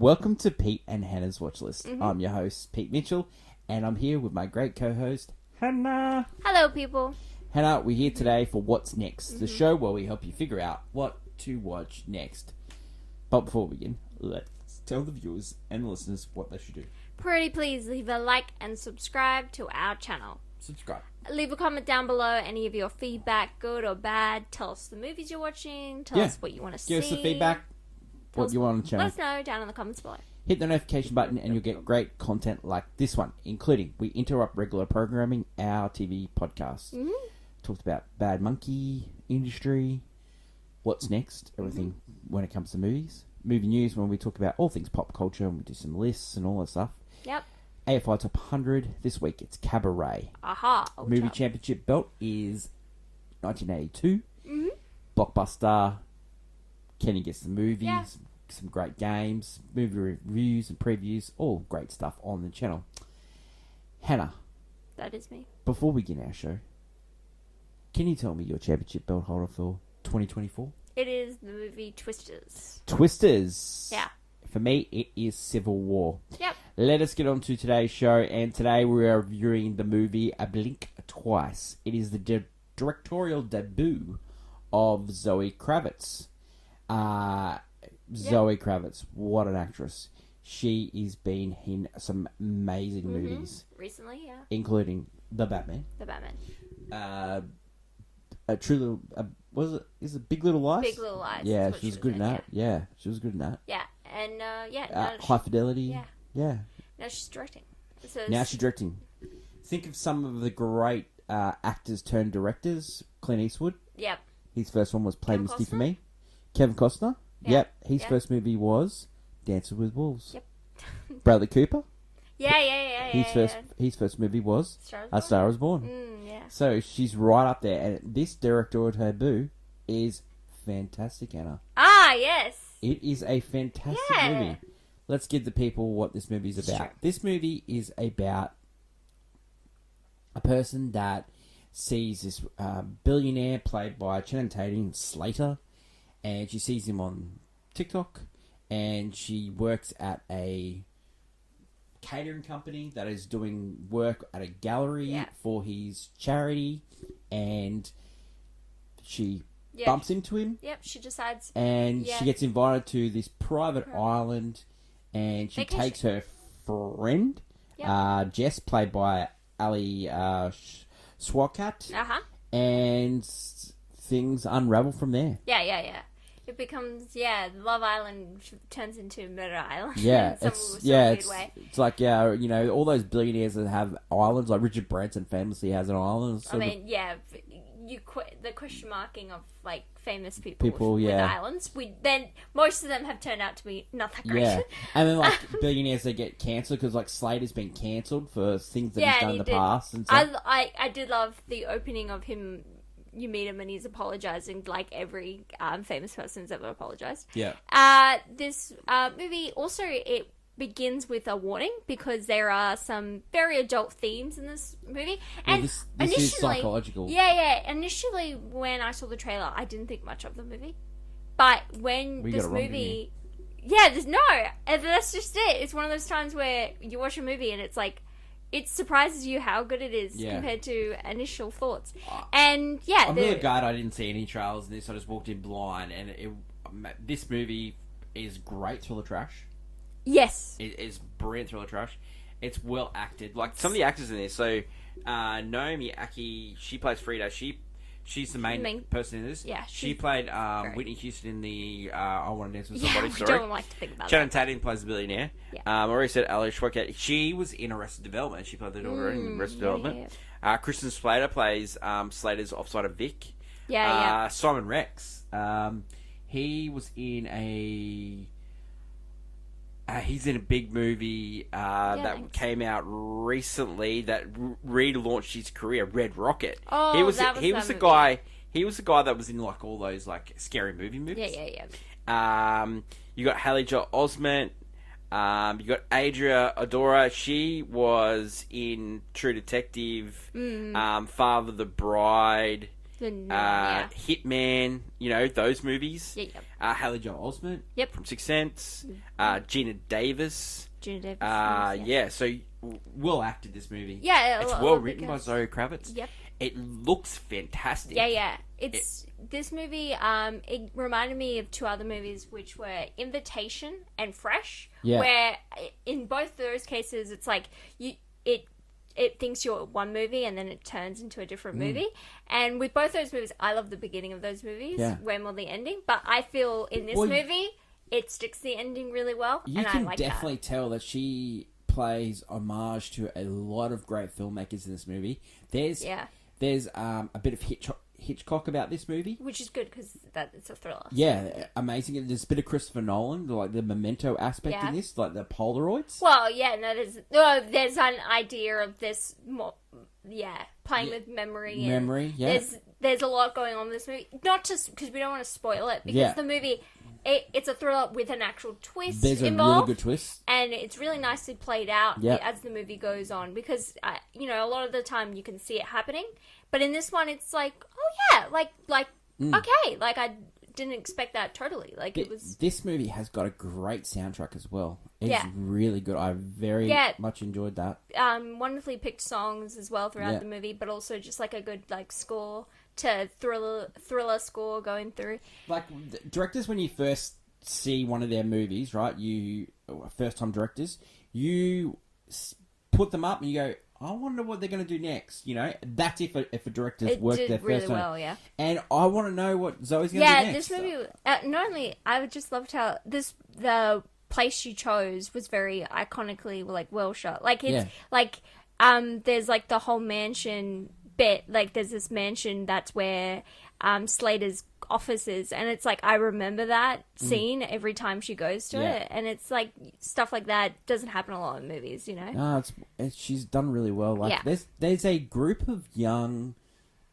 Welcome to Pete and Hannah's Watch List. Mm-hmm. I'm your host, Pete Mitchell, and I'm here with my great co-host, Hannah. Hello, people. Hannah, we're here today for What's Next, the show where we help you figure out what to watch next. But before we begin, let's tell the viewers and the listeners what they should do. Pretty please leave a like and subscribe to our channel. Subscribe. Leave a comment down below, any of your feedback, good or bad. Tell us the movies you're watching. Tell us what you want to see. Give us the feedback, what you want on the channel. Let us know down in the comments below. Hit the notification button and you'll get great content like this one, including we interrupt regular programming, our TV podcast. Mm-hmm. Talked about Bad Monkey, industry, what's next, everything when it comes to movies. Movie news when we talk about all things pop culture and we do some lists and all that stuff. Yep. AFI Top 100. This week it's Cabaret. Aha. Movie championship belt is 1982. Mm-hmm. Blockbuster. Kenny Gets the Movies. Yeah. Some great games, movie reviews and previews, all great stuff on the channel. Hannah, That is me. before we begin our show, can you tell me your championship belt holder for 2024? It is the movie Twisters. Twisters. Yeah. For me, it is Civil War. Yep. Let us get on to today's show, and today we are reviewing the movie A Blink Twice. It is the directorial debut of Zoe Kravitz. Zoe Kravitz, what an actress. She has been in some amazing movies, Recently, yeah. including The Batman. The Batman. A True Little... is it Big Little Lies? Big Little Lies. Yeah, is what she was good in that. Yeah, she was good in that. Yeah. And, yeah. High Fidelity. Yeah. Yeah. Now she's directing. So Now she's directing. Think of some of the great actors turned directors. Clint Eastwood. Yep. His first one was Play Kevin Misty for Costner? Me. Kevin Costner. Yeah. Yep. His Yeah. first movie was Dances with Wolves. Yep. Bradley Cooper. Yeah. His first movie was Star A Star Is Born. Yeah. So she's right up there, and this directorial debut is fantastic, Anna. Ah, yes. It is a fantastic Yeah. movie. Let's give the people what this movie is about. Sure. This movie is about a person that sees this billionaire played by Channing Tatum, Slater, and she sees him on TikTok, and she works at a catering company that is doing work at a gallery for his charity, and she bumps into him. Yep, she decides. And she gets invited to this private island, and she takes her friend, Jess, played by Ali Swakat, and things unravel from there. Yeah. It becomes, Love Island turns into Murder Island. Yeah, in it's way. like all those billionaires that have islands, like Richard Branson famously has an island. I mean, the question marking of like famous people with islands. Then most of them have turned out to be not that great. Yeah, and then like billionaires that get cancelled because like Slater's been cancelled for things that he's done in the past. And stuff. I did love the opening of him. You meet him and he's apologizing like every famous person's ever apologized. Yeah. This movie also, it begins with a warning because there are some very adult themes in this movie. And this initially, is psychological. Yeah. Initially, when I saw the trailer, I didn't think much of the movie. But when this movie... that's just it. It's one of those times where you watch a movie and it's like, it surprises you how good it is compared to initial thoughts. And I'm really glad I didn't see any trailers in this. I just walked in blind, and this movie is great thriller trash. Yes. It is brilliant thriller trash. It's well acted. Like some of the actors in this. So Naomi Aki, she plays Frida. She's the main person in this. Yeah. She played Whitney Houston in the I Want to Dance with Somebody story. I don't like to think about Channing that. Tatum plays the billionaire. Yeah. I already said Ali Schwartz. She was in Arrested Development. She played the daughter in Arrested Development. Yeah. Kristen Slater plays Slater's Offside of Vic. Yeah. Simon Rex. He was in a... he's in a big movie that came out recently that relaunched his career, Red Rocket. Oh, he was the guy. He was the guy that was in like all those like scary movies. Yeah. You got Haley Joel Osment. You got Adria Adora. She was in True Detective, Father the Bride. Hitman, those movies. Yeah. Haley Joel Osment. Yep. From Sixth Sense. Gina Davis. Yeah. So well acted, this movie. Yeah. It's well written by Zoe Kravitz. Yep. It looks fantastic. Yeah. This movie. It reminded me of two other movies, which were Invitation and Fresh. Yeah. Where in both those cases, it's like it thinks you're one movie and then it turns into a different movie. And with both those movies, I love the beginning of those movies way more than the ending. But I feel in this movie, it sticks the ending really well. You can definitely tell that she plays homage to a lot of great filmmakers in this movie. There's a bit of Hitchcock about this movie, which is good because it's a thriller. Yeah, amazing. There's a bit of Christopher Nolan, like the Memento aspect in this, like the Polaroids. Well, there's an idea of this more, playing with memory. There's a lot going on in this movie. Not just because we don't want to spoil it, because the movie, it's a thriller with an actual twist. There's involved, a really good twist, and it's really nicely played out as the movie goes on. Because a lot of the time you can see it happening. But in this one, it's like, okay, like I didn't expect that totally. Like it was. This movie has got a great soundtrack as well. It's really good. I very much enjoyed that. Wonderfully picked songs as well throughout the movie, but also just like a good score to thriller score going through. Like directors, when you first see one of their movies, right? First time directors, you put them up and you go, I wonder what they're going to do next. That's if a director's worked their first time. Well, yeah. And I want to know what Zoe's going to do next. Yeah, this movie. Not only I just loved how the place she chose was very iconically well shot. Like it's there's the whole mansion bit. Like there's this mansion that's where Slater's office is, and it's I remember that scene every time she goes to it, and it's stuff like that doesn't happen a lot in movies, No, she's done really well. There's a group of young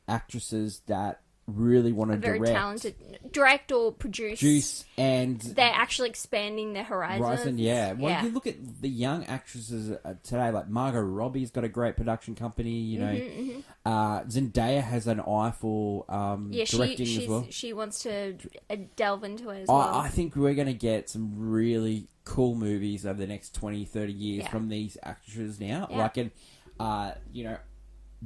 actresses that really want to very talented, direct or produce, and they're actually expanding their horizons. You look at the young actresses today, like Margot Robbie's got a great production company. Zendaya has an eye for directing as well. She wants to delve into it as well. I think we're going to get some really cool movies over the next 20, 30 years from these actresses now.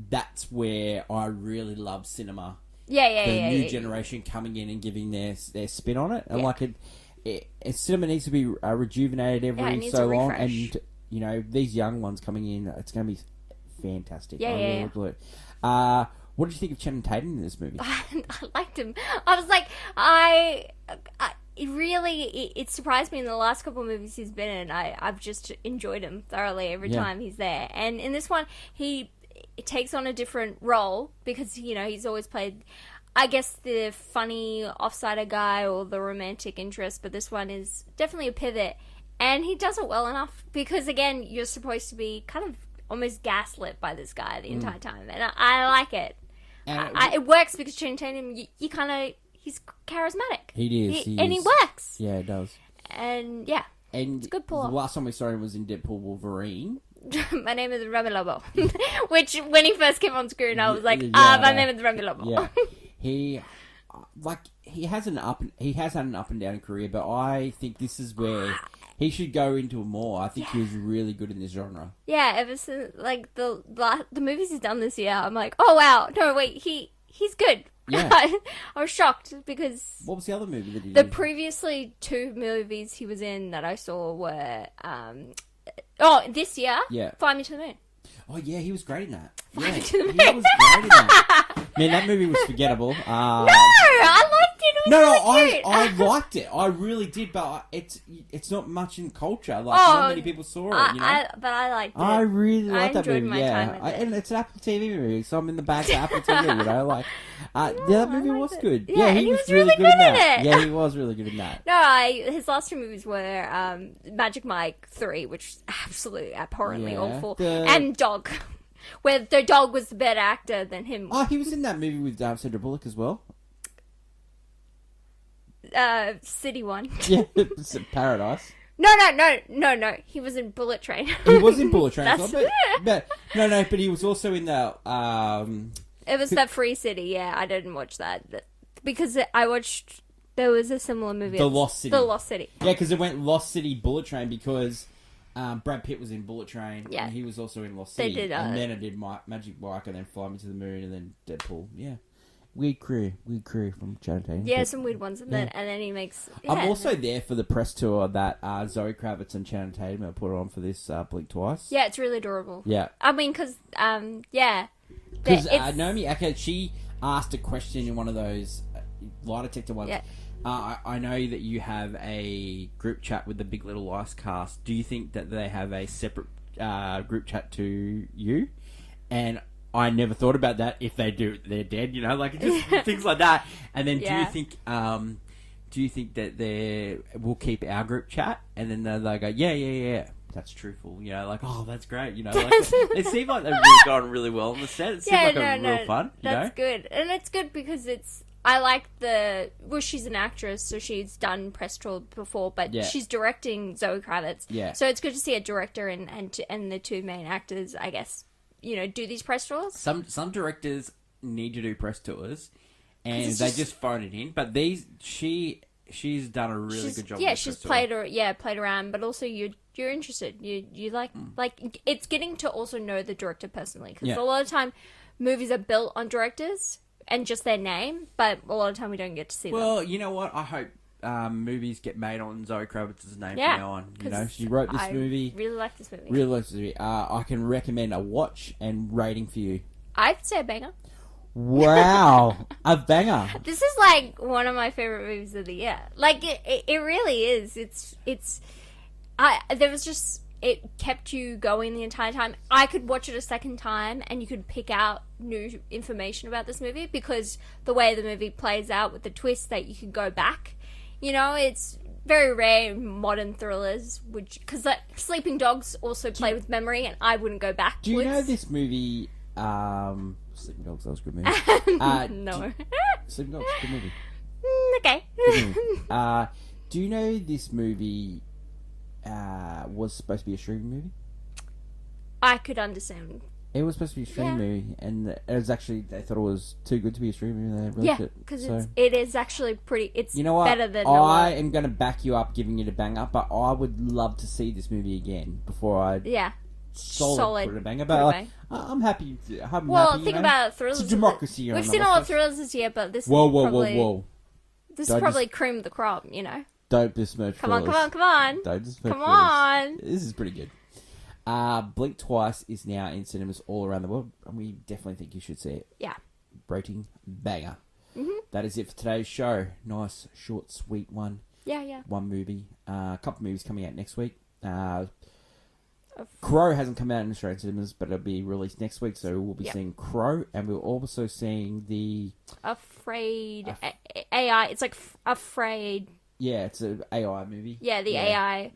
That's where I really love cinema. The new generation coming in and giving their spin on it, and cinema needs to be rejuvenated every so long, and these young ones coming in, it's going to be fantastic. I really look at it. What did you think of Channing Tatum in this movie? I liked him. I was it surprised me in the last couple of movies he's been in. I've just enjoyed him thoroughly every time he's there, and in this one it takes on a different role because he's always played, I guess, the funny offsider guy or the romantic interest, but this one is definitely a pivot, and he does it well enough because again you're supposed to be kind of almost gaslit by this guy the entire time, and I like it. It works because Channing Tatum, he's charismatic. He is, and he works. Yeah, it does. And it's a good pull. The last time we saw him was in Deadpool Wolverine. My name is Remy Lobo. Which, when he first came on screen, I was like, my name is Remy Lobo. Yeah. He has had an up and down career, but I think this is where he should go into more. I think he was really good in this genre. Yeah, ever since the movies he's done this year, I'm like, oh wow, no wait, he's good. Yeah. I was shocked because what was the other movie that he did? The previously two movies he was in that I saw were this year, Fly Me to the Moon. Oh yeah, he was great in that. Fly Me to the Moon. He was great in that. Man, that movie was forgettable. No, I liked it. It was really cute. I liked it. I really did, but it's not much in culture. Not many people saw it. But I liked it. I really liked that movie. My time with it. And it's an Apple TV movie, so I'm in the back of Apple TV. That movie was good. Yeah, he was really good in it. Yeah, he was really good in that. No, his last two movies were Magic Mike 3, which is absolutely abhorrently awful, and Dog. Where the dog was the better actor than him. Oh, he was in that movie with Sandra Bullock as well. City one. Yeah, Paradise. No. He was in Bullet Train. He was in Bullet Train. But he was also in the It was that Free City. Yeah, I didn't watch that because I watched. There was a similar movie. The Lost City. The Lost City. Yeah, because it went Lost City Bullet Train because Brad Pitt was in Bullet Train. Yeah. And he was also in Lost They City. did, and then I did Magic Mike and then Fly Me to the Moon and then Deadpool. Yeah. Weird crew from Channing Tatum. Yeah, But some weird ones, and then he makes. Yeah. I'm also there for the press tour that Zoe Kravitz and Channing Tatum have put on for this Blink Twice. Yeah, it's really adorable. Yeah. I mean, because yeah, Because it's- Naomi Aka, she asked a question in one of those lie detector ones. Yeah. I know that you have a group chat with the Big Little Lies cast. Do you think that they have a separate group chat to you? And I never thought about that. If they do, they're dead. You know, like just things like that. And then Yeah. do you think that we'll keep our group chat? And then they go, yeah. That's truthful, you know, like, oh, that's great, you know, like, it seemed like they've really gone really well on the set. It seemed real fun, you know? That's good. And it's good because I like she's an actress, so she's done press tour before, but she's directing Zoe Kravitz. Yeah. So it's good to see a director and the two main actors, I guess, you know, do these press tours. Some directors need to do press tours, and it's they just- just phone it in, but she's done a really good job. Yeah, with she's press tour. played around, but also you're interested. You like it's getting to also know the director personally, because a lot of time movies are built on directors and just their name, but a lot of time we don't get to see them. Well, you know what? I hope movies get made on Zoe Kravitz's name Yeah, from now on. You know, 'cause she wrote this I movie. really like this movie. Really likes this movie. I can recommend a watch and rating for you. I'd say a banger. Wow, a banger. This is like one of my favorite movies of the year. Like it really is. It kept you going the entire time. I could watch it a second time and you could pick out new information about this movie because the way the movie plays out with the twist that you could go back. You know, it's very rare in modern thrillers, because Sleeping Dogs also play with memory, and I wouldn't go backwards. Do you know this movie? Sleeping Dogs, that was a good movie. No. Sleeping Dogs, good movie. Okay. Good movie. Do you know this movie was supposed to be a streaming movie? I could understand. It was supposed to be a streaming movie, and it was actually, they thought it was too good to be a streaming movie, and they released it. Because So, it is actually pretty. It's you know what? better than I am going to back you up giving it a bang up, but I would love to see this movie again before I solid put it a banger. But like, I'm happy. I'm well, happy, think you know? about thrillers. It's a democracy. We've seen a lot of thrillers this year, but this Whoa. This Don't is probably cream of the crop, you know? Don't besmirch Come on. Don't besmirch Come on. This is pretty good. Blink Twice is now in cinemas all around the world, and we definitely think you should see it. Yeah. Rating banger. Mm-hmm. That is it for today's show. Nice, short, sweet one. Yeah. One movie. A couple movies coming out next week. Crow hasn't come out in Australian cinemas, but it'll be released next week, so we'll be seeing Crow, and we're also seeing the... Afraid... AI. It's like Afraid. Yeah, it's an AI movie. Yeah, the AI...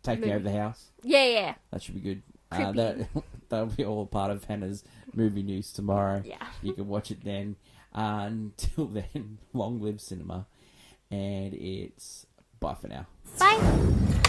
Taking over the house. Yeah. That should be good. Creepy. That'll be all part of Hannah's movie news tomorrow. Yeah. You can watch it then. Until then, long live cinema. And it's bye for now. Bye.